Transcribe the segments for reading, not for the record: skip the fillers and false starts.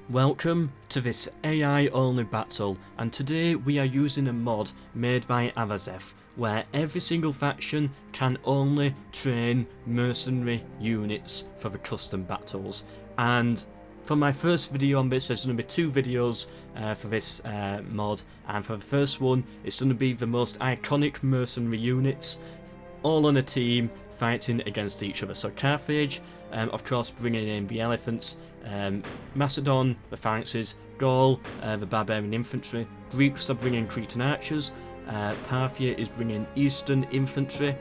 Welcome to this AI only battle, and today we are using a mod made by Arazeth where every single faction can only train mercenary units for the custom battles. And for my first video on this, there's going to be two videos for this mod, and for the first one it's going to be the most iconic mercenary units all on a team fighting against each other. So Carthage, of course, bringing in the elephants, Macedon, the Phalanxes, Gaul, the Barbarian Infantry, Greeks are bringing Cretan Archers, Parthia is bringing Eastern Infantry,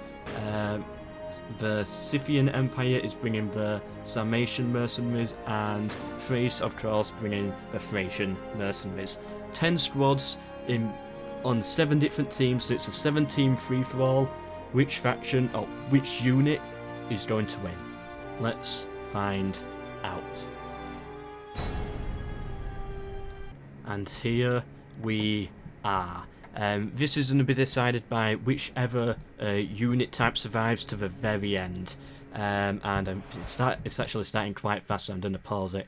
the Scythian Empire is bringing the Sarmatian Mercenaries, and Thrace, of course, bringing the Thracian Mercenaries. 10 squads on 7 different teams, so it's a 7-team free-for-all. Which faction, or which unit, is going to win? Let's find out. And here we are. This is going to be decided by whichever unit type survives to the very end. It's actually starting quite fast, so I'm going to pause it.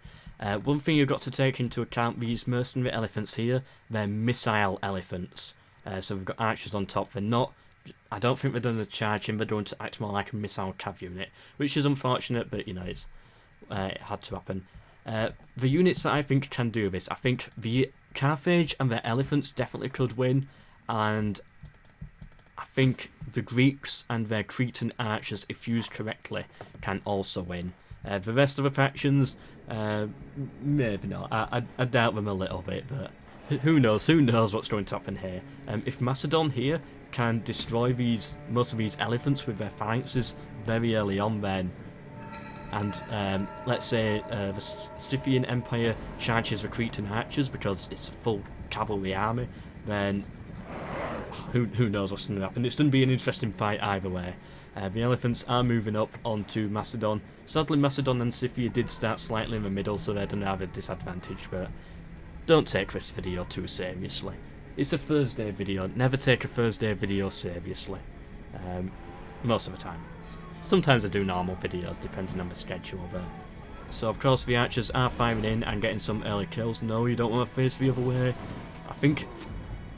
One thing you've got to take into account, these mercenary elephants here, they're missile elephants. So we've got archers on top. They're not... I don't think they're going to charge him, they're going to act more like a missile cav unit, which is unfortunate, but you know, it had to happen. The units that I think can do this, I think the Carthage and their elephants definitely could win, and I think the Greeks and their Cretan Archers, if used correctly, can also win. The rest of the factions, maybe not. I doubt them a little bit, but who knows what's going to happen here. If Macedon here can destroy most of these elephants with their phalanxes very early on, then, and let's say the Scythian Empire charges the Cretan Archers because it's a full cavalry army, then who knows what's going to happen. It's going to be an interesting fight either way. The elephants are moving up onto Macedon. Sadly, Macedon and Scythia did start slightly in the middle, so they're going to have a disadvantage, but don't take this video too seriously. It's a Thursday video. Never take a Thursday video seriously. Most of the time. Sometimes I do normal videos depending on the schedule, but... So of course the archers are firing in and getting some early kills. No, you don't want to face the other way. I think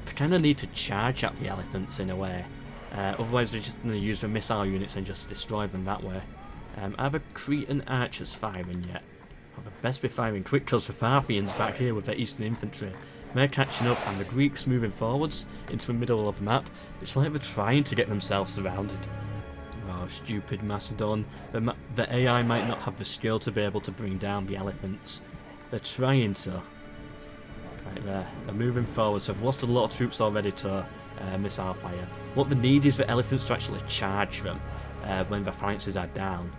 we kind of need to charge at the elephants in a way. Otherwise they're just going to use the missile units and just destroy them that way. Are the Cretan Archers firing yet? Well, they best be firing quick because the Parthians back here with their Eastern Infantry. They're catching up, and the Greeks moving forwards into the middle of the map. It's like they're trying to get themselves surrounded. Oh, stupid Macedon. The AI might not have the skill to be able to bring down the elephants. They're trying to. Right there. They're moving forward, so they've lost a lot of troops already to missile fire. What they need is the elephants to actually charge them when the phalanxes are down.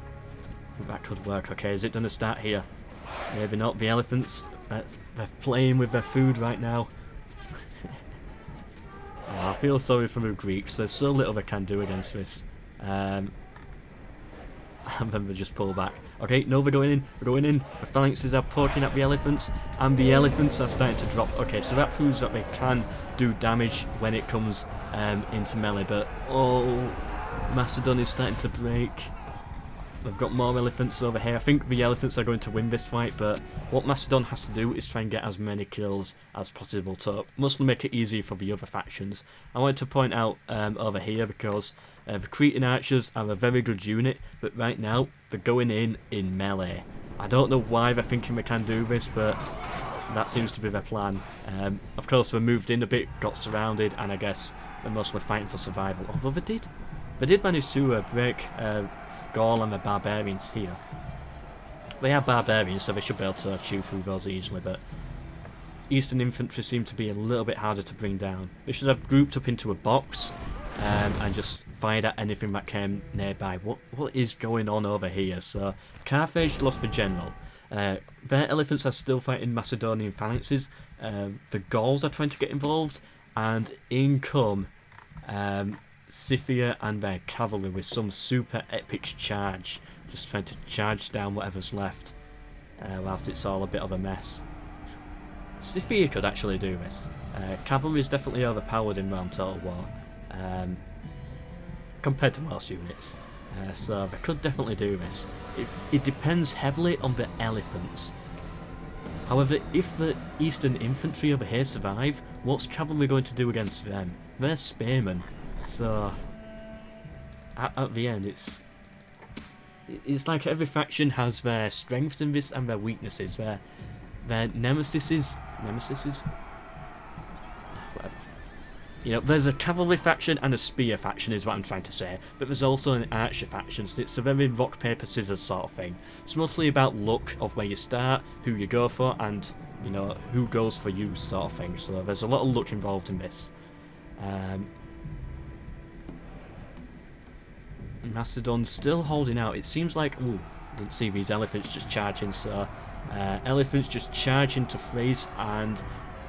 I think that could work. Okay, is it going to start here? Maybe not. The elephants... They're playing with their food right now. Oh, I feel sorry for the Greeks. There's so little they can do against this. And then they just pull back. Okay, no, they're going in. They're going in. The phalanxes are poking at the elephants, and the elephants are starting to drop. Okay, so that proves that they can do damage when it comes into melee. But oh, Macedon is starting to break. They've got more elephants over here. I think the elephants are going to win this fight, but what Macedon has to do is try and get as many kills as possible to mostly make it easy for the other factions. I wanted to point out over here because the Cretan Archers are a very good unit, but right now they're going in melee. I don't know why they're thinking they can do this, but that seems to be their plan. Of course, they moved in a bit, got surrounded, and I guess they're mostly fighting for survival. Although they did manage to break Gaul and the Barbarians here. They are Barbarians, so they should be able to chew through those easily, but Eastern Infantry seem to be a little bit harder to bring down. They should have grouped up into a box and just fired at anything that came nearby. What is going on over here? So Carthage lost the general. Their elephants are still fighting Macedonian phalanxes. The Gauls are trying to get involved, and in come Scythia and their cavalry with some super epic charge, just trying to charge down whatever's left, whilst it's all a bit of a mess. Scythia could actually do this. Cavalry is definitely overpowered in Realm Total War, compared to most units. So they could definitely do this. It depends heavily on the elephants. However, if the Eastern Infantry over here survive, what's cavalry going to do against them? They're spearmen. So, at the end, it's like every faction has their strengths in this and their weaknesses. Their nemesises, whatever. You know, there's a cavalry faction and a spear faction is what I'm trying to say, but there's also an archer faction, so it's a very rock, paper, scissors sort of thing. It's mostly about luck of where you start, who you go for, and, you know, who goes for you sort of thing, so there's a lot of luck involved in this. Macedon's still holding out. It seems like, ooh, didn't see these elephants just charging, so elephants just charge into Thrace, and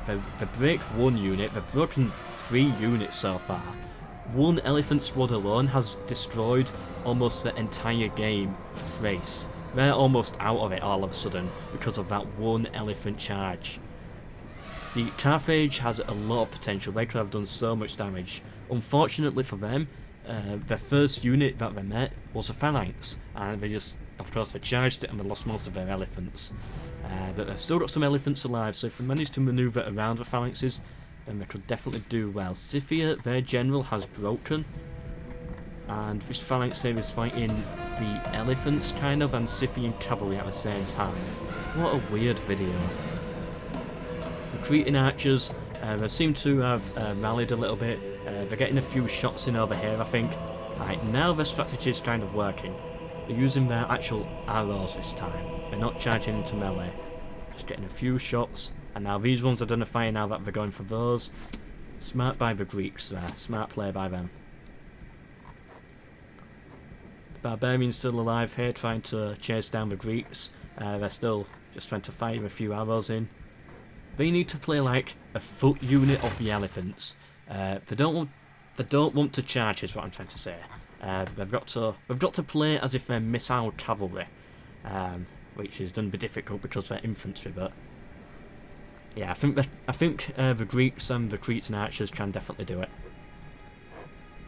they break one unit. They've broken 3 units so far. One elephant squad alone has destroyed almost the entire game for Thrace. They're almost out of it all of a sudden because of that one elephant charge. See, Carthage had a lot of potential. They could have done so much damage. Unfortunately for them, their first unit that they met was a Phalanx, and they just, of course, they charged it and they lost most of their elephants. But they've still got some elephants alive, so if they manage to manoeuvre around the Phalanxes, then they could definitely do well. Scythia, their general, has broken, and this Phalanx here is fighting the elephants, kind of, and Scythian cavalry at the same time. What a weird video. The Cretan Archers, they seem to have rallied a little bit. They're getting a few shots in over here, I think. Right, now their strategy is kind of working. They're using their actual arrows this time. They're not charging into melee. Just getting a few shots. And now these ones are done a fire now that they're going for those. Smart by the Greeks there. Smart play by them. The Barbarians still alive here, trying to chase down the Greeks. They're still just trying to fire a few arrows in. They need to play like a foot unit of the elephants. They don't want to charge, is what I'm trying to say. They've got to play as if they're missile cavalry, which is going to be difficult because they're infantry. But yeah, I think the Greeks and the Cretan Archers can definitely do it.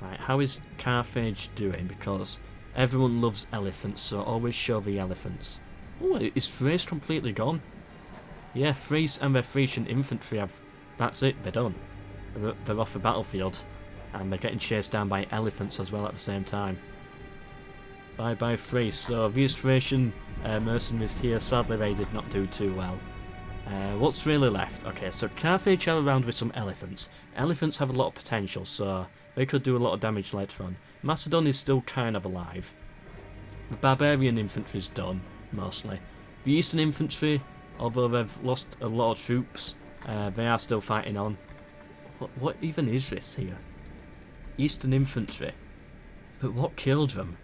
Right, how is Carthage doing? Because everyone loves elephants, so always show the elephants. Oh, is Thrace completely gone? Yeah, Thrace and their Thracian Infantry have... That's it, they're done. They're off the battlefield. And they're getting chased down by elephants as well at the same time. Bye bye Thrace. So these Thracian mercenaries here, sadly they did not do too well. What's really left? Okay, so Carthage are around with some elephants. Elephants have a lot of potential, so they could do a lot of damage later on. Macedon is still kind of alive. The Barbarian Infantry is done, mostly. The Eastern Infantry, although they've lost a lot of troops, they are still fighting on. What even is this here? Eastern Infantry. But what killed them?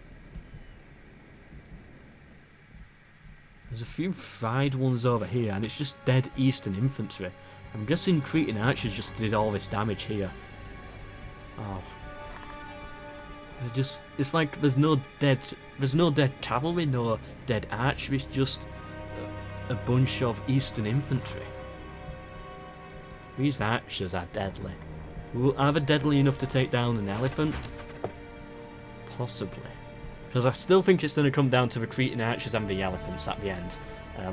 There's a few fried ones over here, and it's just dead Eastern Infantry. I'm guessing Cretan Archers just did all this damage here. Oh. It's like there's no dead cavalry, no dead archery, it's just a bunch of Eastern Infantry. These archers are deadly. Are they deadly enough to take down an elephant? Possibly. Because I still think it's going to come down to the Cretan Archers and the elephants at the end.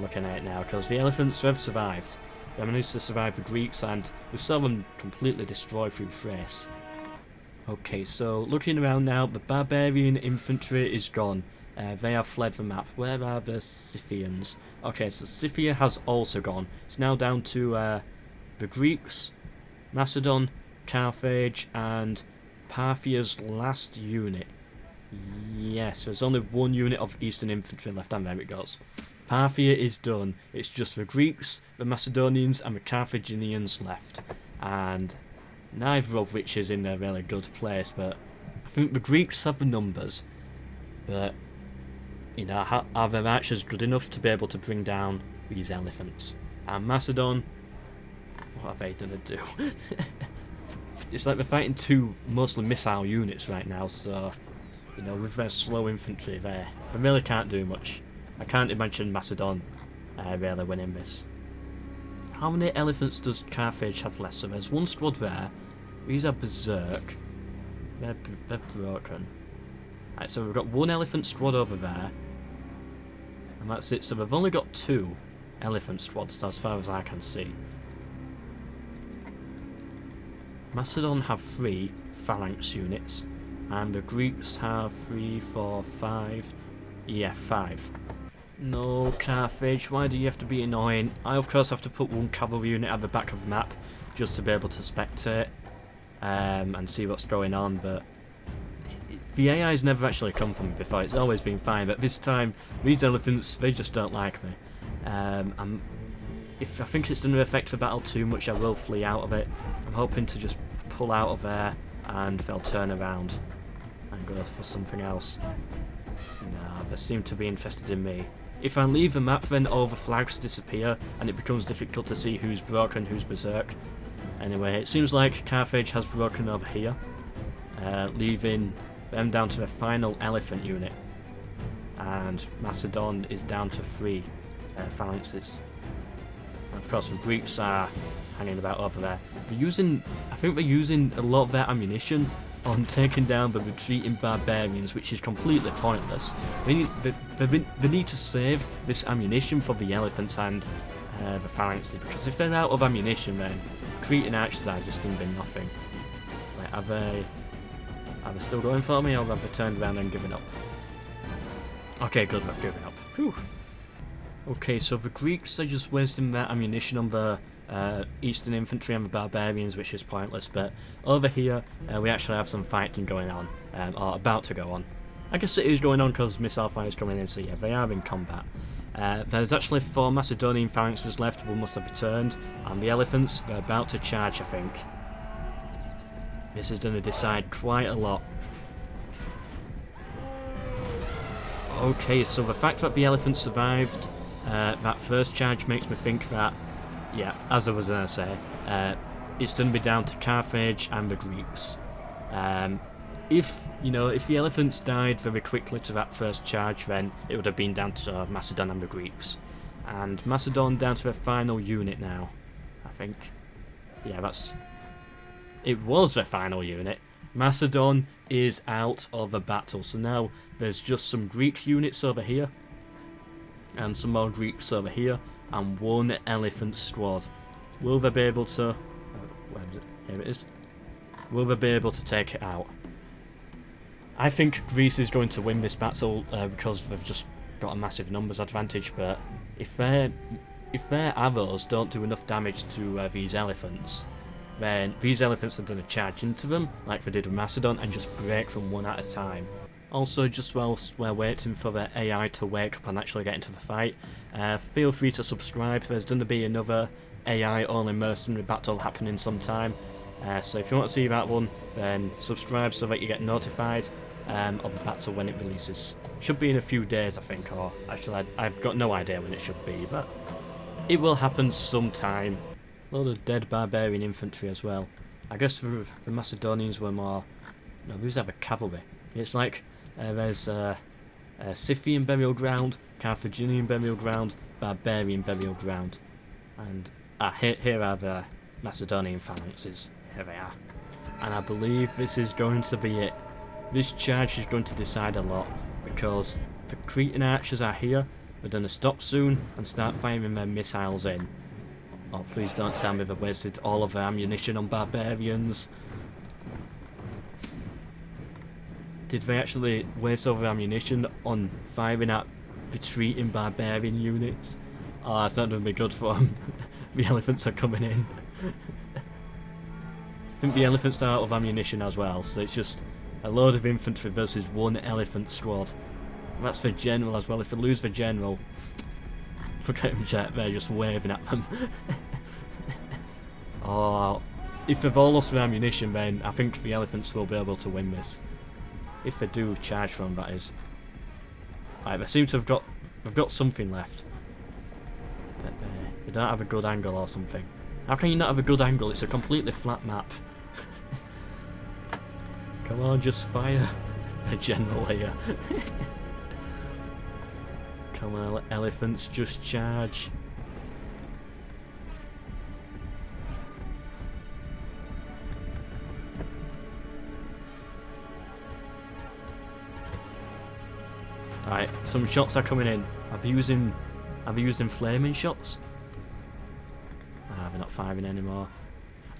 Looking at it now, because the elephants have survived. They managed to survive the Greeks, and we saw them completely destroyed through Thrace. Okay, so looking around now, the Barbarian Infantry is gone. They have fled the map. Where are the Scythians? Okay, so Scythia has also gone. It's now down to the Greeks, Macedon, Carthage, and Parthia's last unit. Yes, there's only one unit of Eastern Infantry left, and there it goes. Parthia is done. It's just the Greeks, the Macedonians, and the Carthaginians left. And neither of which is in a really good place, but I think the Greeks have the numbers. But, you know, are their archers good enough to be able to bring down these elephants? And Macedon, what are they going to do? It's like they're fighting two mostly missile units right now, so, you know, with their slow infantry there, they really can't do much. I can't imagine Macedon really winning this. How many elephants does Carthage have left? So there's one squad there. These are berserk. They're broken. Right, so we've got one elephant squad over there. And that's it. So we've only got two. elephant squads as far as I can see. Macedon have 3 phalanx units, and the Greeks have 3, 4, 5. Yeah, 5. No, Carthage, why do you have to be annoying? I of course have to put 1 cavalry unit at the back of the map just to be able to spectate and see what's going on, but the AI's never actually come from me before. It's always been fine, but this time these elephants, they just don't like me. If I think it's going to affect the battle too much, I will flee out of it. I'm hoping to just pull out of there and they'll turn around and go for something else. No, they seem to be interested in me. If I leave the map, then all the flags disappear and it becomes difficult to see who's broken and who's berserk. Anyway, it seems like Carthage has broken over here, leaving them down to the final elephant unit, and Macedon is down to 3 phalanxes. And of course the Greeks are hanging about over there. I think they're using a lot of their ammunition on taking down the retreating barbarians, which is completely pointless. They need to save this ammunition for the elephants and the phalanxes, because if they're out of ammunition, then Cretan Archers are just going to be nothing. Like, are they still going for me, or have they turned around and given up? Okay, good, they've given up. Phew. Okay, so the Greeks are just wasting their ammunition on the Eastern Infantry and the Barbarians, which is pointless, but over here we actually have some fighting going on, or about to go on. I guess it is going on because missile fire is coming in, so yeah, they are in combat. There's actually 4 Macedonian phalanxes left, one must have returned, and the elephants, they're about to charge, I think. This is going to decide quite a lot. Okay, so the fact that the elephants survived that first charge makes me think that, yeah, as I was going to say, it's going to be down to Carthage and the Greeks. If the elephants died very quickly to that first charge, then it would have been down to Macedon and the Greeks. And Macedon down to their final unit now, I think. Yeah, it was their final unit. Macedon is out of the battle, so now there's just some Greek units over here, and some more Greeks over here, and 1 elephant squad. Will they be able to... where is it? Here it is. Will they be able to take it out? I think Greece is going to win this battle because they've just got a massive numbers advantage, but if their arrows don't do enough damage to these elephants, then these elephants are going to charge into them, like they did with Macedon, and just break them one at a time. Also, just whilst we're waiting for the AI to wake up and actually get into the fight, feel free to subscribe. There's going to be another AI-only mercenary battle happening sometime. So if you want to see that one, then subscribe so that you get notified of the battle when it releases. Should be in a few days, I think, or actually I've got no idea when it should be, but it will happen sometime. Load of dead Barbarian Infantry as well. I guess the Macedonians were more... No, these have a cavalry. It's like there's Scythian burial ground, Carthaginian burial ground, Barbarian burial ground. And here are the Macedonian phalanxes. Here they are. And I believe this is going to be it. This charge is going to decide a lot, because the Cretan Archers are here. They're going to stop soon and start firing their missiles in. Oh, please don't tell me they've wasted all of their ammunition on barbarians. Did they actually waste all their ammunition on firing at retreating barbarian units? Oh, it's not going to be good for them. The elephants are coming in. I think the elephants are out of ammunition as well, so it's just a load of infantry versus 1 elephant squad. That's the general as well. If they lose the general, look at him, they're just waving at them. Oh, if they've all lost their ammunition, then I think the elephants will be able to win this. If they do charge for them, that is. Right, they seem to have got something left. But they don't have a good angle or something. How can you not have a good angle? It's a completely flat map. Come on, just fire. A general here. Come on, elephants, just charge. Right, some shots are coming in. Have they used them flaming shots? Ah, they're not firing anymore.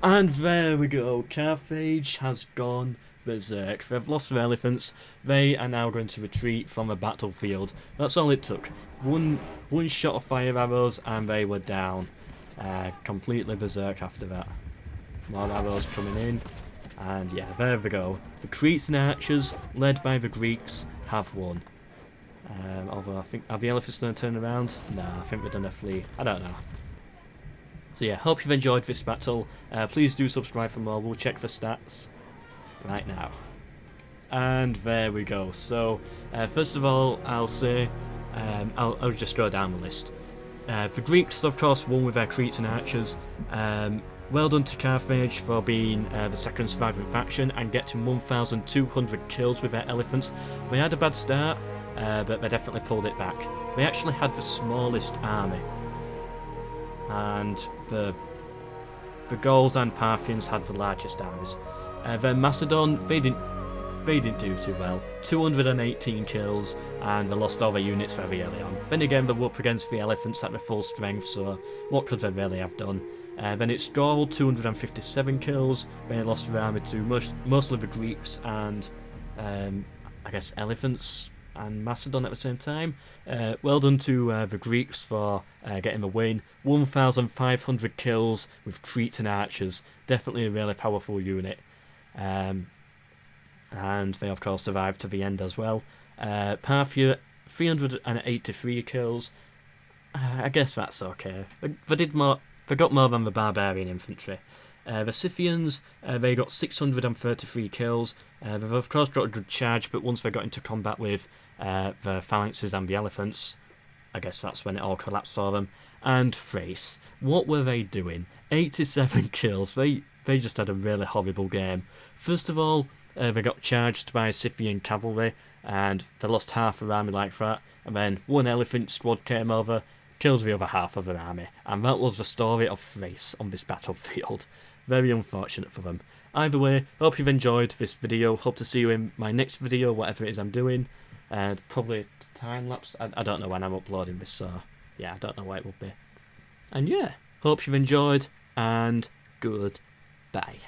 And there we go. Carthage has gone berserk. They've lost their elephants. They are now going to retreat from the battlefield. That's all it took. One shot of fire arrows and they were down. Completely berserk after that. More arrows coming in. And yeah, there we go. The Cretan Archers, led by the Greeks, have won. Although I think, are the elephants going to turn around? Nah, I think they're going to flee. I don't know. So yeah, hope you've enjoyed this battle. Please do subscribe for more. We'll check for stats right now. And there we go. So first of all, I'll say, I'll just go down the list. The Greeks, of course, won with their Cretan Archers. Well done to Carthage for being the second surviving faction and getting 1,200 kills with their elephants. They had a bad start, but they definitely pulled it back. They actually had the smallest army. And the Gauls and Parthians had the largest armies. Then Macedon, they didn't do too well. 218 kills, and they lost all their units very early on. Then again, they were up against the elephants at their full strength, so what could they really have done? Then it's Gaul, 257 kills. They lost their army to mostly the Greeks and I guess elephants and Macedon at the same time. Well done to the Greeks for getting the win. 1,500 kills with Cretan Archers. Definitely a really powerful unit. And they of course survived to the end as well. Parthia, 383 kills. I guess that's okay. They got more than the Barbarian Infantry. The Scythians, they got 633 kills. They've of course got a good charge, but once they got into combat with the Phalanxes and the elephants, I guess that's when it all collapsed for them. And Thrace, what were they doing? 87 kills. They just had a really horrible game. First of all, they got charged by Scythian cavalry, and they lost half their army like that. And then one elephant squad came over, killed the other half of their army, and that was the story of Thrace on this battlefield. Very unfortunate for them. Either way, hope you've enjoyed this video. Hope to see you in my next video, whatever it is I'm doing. Probably time-lapse. I don't know when I'm uploading this, so yeah, I don't know what it will be. And yeah, hope you've enjoyed, and goodbye.